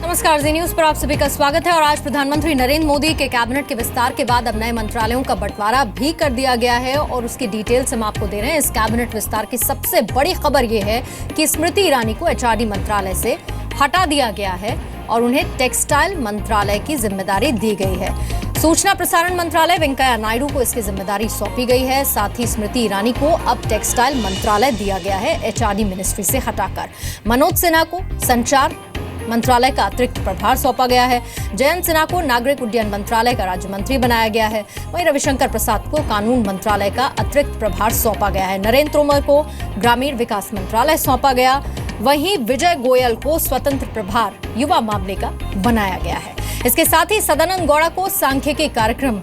नमस्कार, जी न्यूज पर आप सभी का स्वागत है। और आज प्रधानमंत्री नरेंद्र मोदी के कैबिनेट के विस्तार के बाद अब नए मंत्रालयों का बंटवारा भी कर दिया गया है और उसकी डिटेल्स हम आपको दे रहे हैं। इस कैबिनेट विस्तार की सबसे बड़ी खबर यह है कि स्मृति ईरानी को एचआरडी मंत्रालय से हटा दिया गया है और उन्हें टेक्सटाइल मंत्रालय की जिम्मेदारी दी गई है। सूचना प्रसारण मंत्रालय वेंकैया नायडू को इसकी जिम्मेदारी सौंपी गई है। साथ ही स्मृति ईरानी को अब टेक्सटाइल मंत्रालय दिया गया है एचआरडी मिनिस्ट्री से हटाकर। मनोज सिन्हा को संचार मंत्रालय का अतिरिक्त प्रभार सौंपा गया है। जयंत सिन्हा को नागरिक उड्डयन मंत्रालय का राज्य मंत्री बनाया गया है। वहीं रविशंकर प्रसाद को कानून मंत्रालय का अतिरिक्त प्रभार सौंपा गया है। नरेंद्र तोमर को ग्रामीण विकास मंत्रालय सौंपा गया। वहीं विजय गोयल को स्वतंत्र प्रभार युवा मामले का बनाया गया है। इसके साथ ही सदानंद गौड़ा को सांख्यिकी कार्यक्रम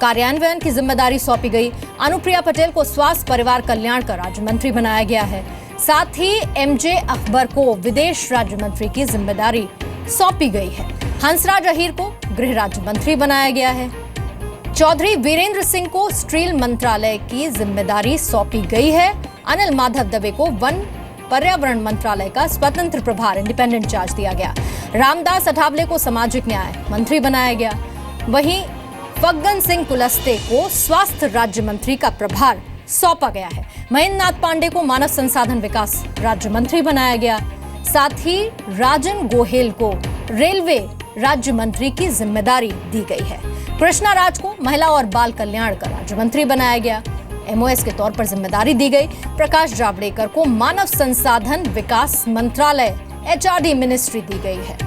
कार्यान्वयन की जिम्मेदारी सौंपी गई। अनुप्रिया पटेल को स्वास्थ्य परिवार कल्याण का राज्य मंत्री बनाया गया है। साथ ही एमजे अकबर को विदेश राज्य मंत्री की जिम्मेदारी सौंपी गई है। हंसराज अहीर को गृह राज्य मंत्री बनाया गया है। चौधरी वीरेंद्र सिंह को स्टील मंत्रालय की जिम्मेदारी सौंपी गई है। अनिल माधव दवे को वन पर्यावरण मंत्रालय का स्वतंत्र प्रभार इंडिपेंडेंट चार्ज दिया गया। रामदास अठावले को सामाजिक न्याय मंत्री बनाया गया। वहीं फग्गन सिंह कुलस्ते को स्वास्थ्य राज्य मंत्री का प्रभार सौंपा गया है। महेंद्र नाथ पांडे को मानव संसाधन विकास राज्य मंत्री बनाया गया। साथ ही राजन गोहेल को रेलवे राज्य मंत्री की जिम्मेदारी दी गई है। कृष्णा राज को महिला और बाल कल्याण का राज्य मंत्री बनाया गया। एमओएस के तौर पर जिम्मेदारी दी गई। प्रकाश जावड़ेकर को मानव संसाधन विकास मंत्रालय एचआरडी मिनिस्ट्री दी गई है।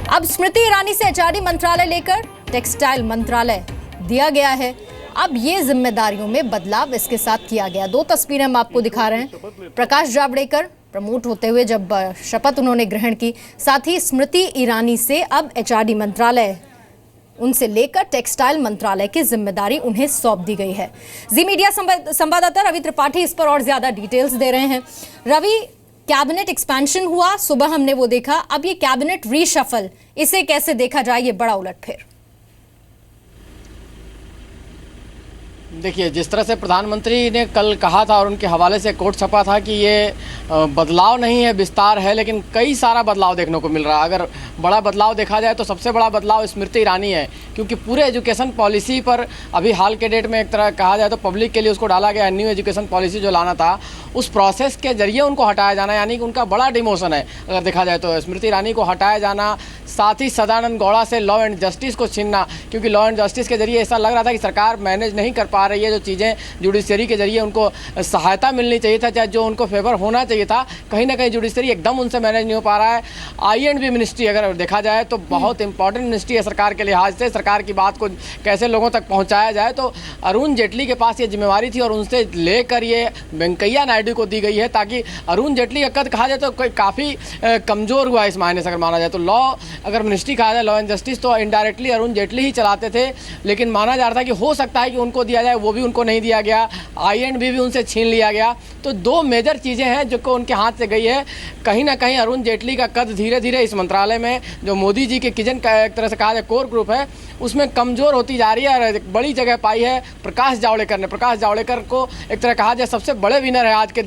अब स्मृति ईरानी से एचआरडी मंत्रालय लेकर टेक्सटाइल मंत्रालय दिया गया है। अब ये जिम्मेदारियों में बदलाव इसके साथ किया गया। दो तस्वीरें हम आपको दिखा रहे हैं। प्रकाश जावड़ेकर प्रमोट होते हुए जब शपथ उन्होंने ग्रहण की, साथ ही स्मृति ईरानी से अब एचआरडी मंत्रालय उनसे लेकर टेक्सटाइल मंत्रालय की जिम्मेदारी उन्हें सौंप दी गई है। जी मीडिया संवाददाता रवि त्रिपाठी इस पर और ज्यादा डिटेल्स दे रहे हैं। रवि, कैबिनेट एक्सपेंशन हुआ, सुबह हमने वो देखा, अब ये कैबिनेट रीशफल, इसे कैसे देखा जाए, ये बड़ा उलटफेर? देखिए, जिस तरह से प्रधानमंत्री ने कल कहा था और उनके हवाले से कोट छपा था कि ये बदलाव नहीं है, विस्तार है, लेकिन कई सारा बदलाव देखने को मिल रहा है। अगर बड़ा बदलाव देखा जाए तो सबसे बड़ा बदलाव स्मृति ईरानी है, क्योंकि पूरे एजुकेशन पॉलिसी पर अभी हाल के डेट में एक तरह कहा जाए तो पब्लिक के लिए उसको डाला गया न्यू एजुकेशन पॉलिसी जो लाना था, उस प्रोसेस के जरिए उनको हटाया जाना, यानी कि उनका बड़ा डिमोशन है अगर देखा जाए तो। स्मृति ईरानी को हटाया जाना, साथ ही सदानंद गौड़ा से लॉ एंड जस्टिस को छीनना, क्योंकि लॉ एंड जस्टिस के जरिए ऐसा लग रहा था कि सरकार मैनेज नहीं कर पा रही है जो चीज़ें जुडिशरी के जरिए उनको सहायता मिलनी चाहिए था, चाहे जो उनको फेवर होना चाहिए था, कहीं ना कहीं जुडिशरी एकदम उनसे मैनेज नहीं हो पा रहा है। आई&बी मिनिस्ट्री अगर देखा जाए तो बहुत इंपॉर्टेंट मिनिस्ट्री है सरकार के लिहाज से। सरकार की बात को कैसे लोगों तक पहुंचाया जाए, तो अरुण जेटली के पास ये जिम्मेवारी थी और उनसे लेकर ये वेंकैया नायडू को दी गई है, ताकि अरुण जेटली का कद कहा जाए तो काफ़ी कमज़ोर हुआ इस मायने से अगर माना जाए तो। लॉ अगर मिनिस्ट्री कहा जाए, लॉ एंड जस्टिस, तो इनडायरेक्टली अरुण जेटली ही चलाते थे, लेकिन माना जा रहा था कि हो सकता है कि उनको दिया जाए, वो भी उनको नहीं दिया गया। आई&बी भी उनसे छीन लिया गया। तो दो मेजर चीज़ें हैं जो को उनके हाथ से गई है। कहीं ना कहीं अरुण जेटली का कद धीरे धीरे इस मंत्रालय में, जो मोदी जी के किचन का एक तरह से कहा जाए कोर ग्रुप है, उसमें कमज़ोर होती जा रही है। और एक बड़ी जगह पाई है प्रकाश जावड़ेकर ने। प्रकाश जावड़ेकर को एक तरह कहा जाए सबसे बड़े विनर है आज के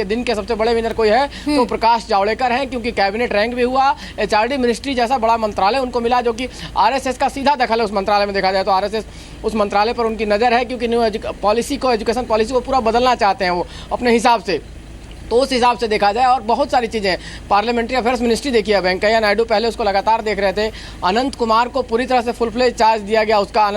दिन के सबसे बड़े विनर कोई है तो प्रकाश जावड़ेकर हैं, क्योंकि कैबिनेट रैंक भी हुआ, एचआरडी मिनिस्ट्री जैसा बड़ा मंत्रालय उनको मिला, जो कि आरएसएस का सीधा दखल है उस मंत्रालय में। देखा जाए तो आरएसएस उस मंत्रालय पर उनकी नज़र है, क्योंकि न्यू एजुकेशन पॉलिसी को पूरा बदलना चाहते हैं वो अपने हिसाब से। तो उस हिसाब से देखा जाए और बहुत सारी चीज़ें, पार्लियामेंट्री अफेयर्स मिनिस्ट्री देखिए, वेंकैया नायडू पहले उसको लगातार देख रहे थे। अनंत कुमार को पूरी तरह से फुल फ्लेज चार्ज दिया गया उसका।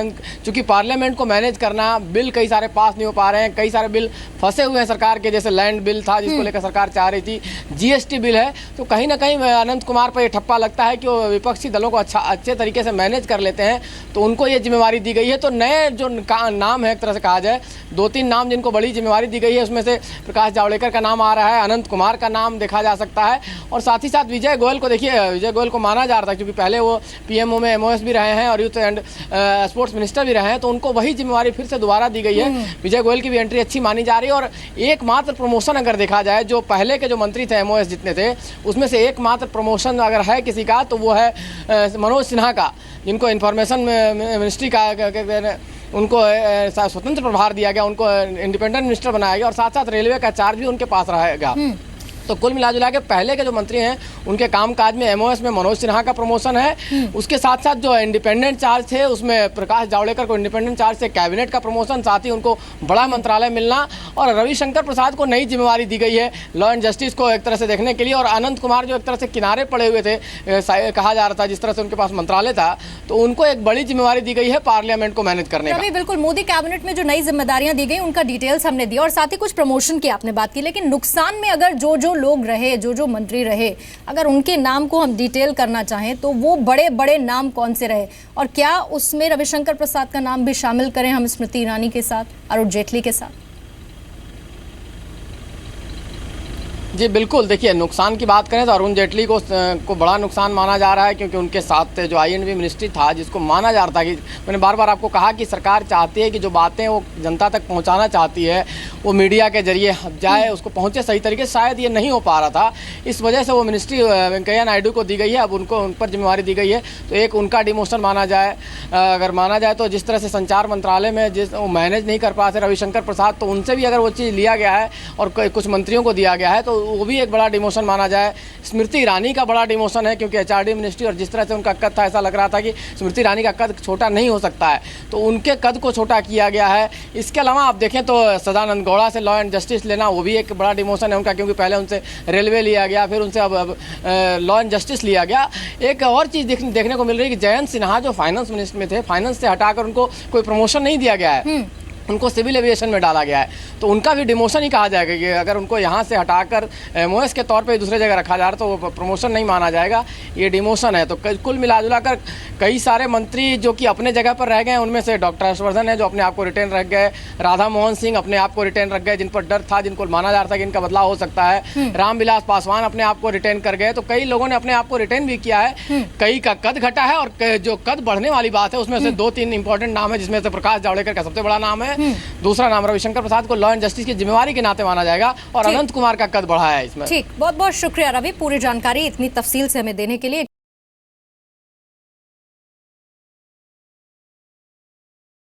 चूँकि पार्लियामेंट को मैनेज करना, बिल कई सारे पास नहीं हो पा रहे हैं, कई सारे बिल फंसे हुए हैं सरकार के, जैसे लैंड बिल था जिसको लेकर सरकार चाह रही थी, जीएसटी बिल है, तो कहीं ना कहीं अनंत कुमार पर यह ठप्पा लगता है कि वो विपक्षी दलों को अच्छे तरीके से मैनेज कर लेते हैं, तो उनको ये जिम्मेवारी दी गई है। तो नए जो नाम है एक तरह से कहा जाए, 2-3 नाम जिनको बड़ी जिम्मेवारी दी गई है, उसमें से प्रकाश जावड़ेकर का नाम आ रहा है, अनंत कुमार का नाम देखा जा सकता है, और साथ ही साथ विजय गोयल को देखिए। विजय गोयल को माना जा रहा था, क्योंकि पहले वो पीएमओ में एमओएस भी रहे हैं और यूथ एंड स्पोर्ट्स मिनिस्टर भी रहे हैं, तो उनको वही जिम्मेवारी फिर से दोबारा दी गई है। विजय गोयल की भी एंट्री अच्छी मानी जा रही है। और एकमात्र प्रमोशन अगर देखा जाए, जो पहले के जो मंत्री थे एमओएस जितने थे, उसमें से एकमात्र प्रमोशन अगर है किसी का तो वो है मनोज सिन्हा का, जिनको इंफॉर्मेशन मिनिस्ट्री का उनको स्वतंत्र प्रभार दिया गया, उनको इंडिपेंडेंट मिनिस्टर बनाया गया, और साथ साथ रेलवे का चार्ज भी उनके पास रहेगा। तो कुल मिला जुला के पहले के जो मंत्री हैं उनके कामकाज में एमओएस में मनोज सिन्हा का प्रमोशन है, उसके साथ साथ जो इंडिपेंडेंट चार्ज थे उसमें प्रकाश जावड़ेकर को इंडिपेंडेंट चार्ज से कैबिनेट का प्रमोशन, साथ ही उनको बड़ा मंत्रालय मिलना और रविशंकर प्रसाद को नई जिम्मेवारी दी गई है लॉ एंड जस्टिस को एक तरह से देखने के लिए। और अनंत कुमार जो एक तरह से किनारे पड़े हुए थे कहा जा रहा था, जिस तरह से उनके पास मंत्रालय था, तो उनको एक बड़ी जिम्मेवारी दी गई है पार्लियामेंट को मैनेज करने का। बिल्कुल, मोदी कैबिनेट में जो नई जिम्मेदारियां दी गई उनका डिटेल्स हमने दिया और साथ ही कुछ प्रमोशन की आपने बात की, लेकिन नुकसान में अगर जो लोग रहे, जो मंत्री रहे, अगर उनके नाम को हम डिटेल करना चाहें तो वो बड़े बड़े नाम कौन से रहे और क्या उसमें रविशंकर प्रसाद का नाम भी शामिल करें हम स्मृति ईरानी के साथ, अरुण जेटली के साथ? जी बिल्कुल, देखिए नुकसान की बात करें तो अरुण जेटली को बड़ा नुकसान माना जा रहा है, क्योंकि उनके साथ जो आईएनबी मिनिस्ट्री था, जिसको माना जा रहा था कि मैंने बार बार आपको कहा कि सरकार चाहती है कि जो बातें वो जनता तक पहुंचाना चाहती है वो मीडिया के जरिए जाए, उसको पहुंचे सही तरीके से। शायद ये नहीं हो पा रहा था, इस वजह से वो मिनिस्ट्री वेंकैया नायडू को दी गई है। अब उन पर जिम्मेवारी दी गई है, तो एक उनका डिमोशन माना जाए। अगर माना जाए तो जिस तरह से संचार मंत्रालय में वो मैनेज नहीं कर पाते रविशंकर प्रसाद, तो उनसे भी अगर वो चीज़ लिया गया है और कुछ मंत्रियों को दिया गया है तो वो भी एक बड़ा डिमोशन माना जाए। स्मृति ईरानी का बड़ा डिमोशन है, क्योंकि एचआरडी मिनिस्ट्री और जिस तरह से उनका कद था, ऐसा लग रहा था कि स्मृति ईरानी का कद छोटा नहीं हो सकता है, तो उनके कद को छोटा किया गया है। इसके अलावा आप देखें तो सदानंद गौड़ा से लॉ एंड जस्टिस लेना, वो भी एक बड़ा डिमोशन है उनका, क्योंकि पहले उनसे रेलवे लिया गया, फिर उनसे अब लॉ एंड जस्टिस लिया गया। एक और चीज़ देखने को मिल रही है कि जयंत सिन्हा जो फाइनेंस मिनिस्टर में थे, फाइनेंस से हटाकर उनको कोई प्रमोशन नहीं दिया गया है, उनको सिविल एविएशन में डाला गया है, तो उनका भी डिमोशन ही कहा जाएगा कि अगर उनको यहाँ से हटाकर एमओएस के तौर पे दूसरे जगह रखा जा रहा है तो वो प्रमोशन नहीं माना जाएगा, ये डिमोशन है। तो कुल मिला कर कई सारे मंत्री जो कि अपने जगह पर रह गए, उनमें से डॉक्टर हर्षवर्धन है जो अपने आप को रिटेन रख गए, राधा मोहन सिंह अपने आप को रिटेन रख गए, जिन पर डर था, जिनको माना जा रहा था कि इनका बदलाव हो सकता है, रामविलास पासवान अपने आप को रिटेन कर गए, तो कई लोगों ने अपने आप को रिटेन भी किया है। कई का कद घटा है और जो कद बढ़ने वाली बात है उसमें से 2-3 इंपॉर्टेंट नाम है, जिसमें से प्रकाश जावड़ेकर का सबसे बड़ा नाम है, दूसरा नाम रविशंकर प्रसाद को लॉ एंड जस्टिस की जिम्मेवारी के नाते माना जाएगा और अनंत कुमार का कद बढ़ा है इसमें। ठीक, बहुत बहुत शुक्रिया रवि, पूरी जानकारी इतनी तफसील से हमें देने के लिए।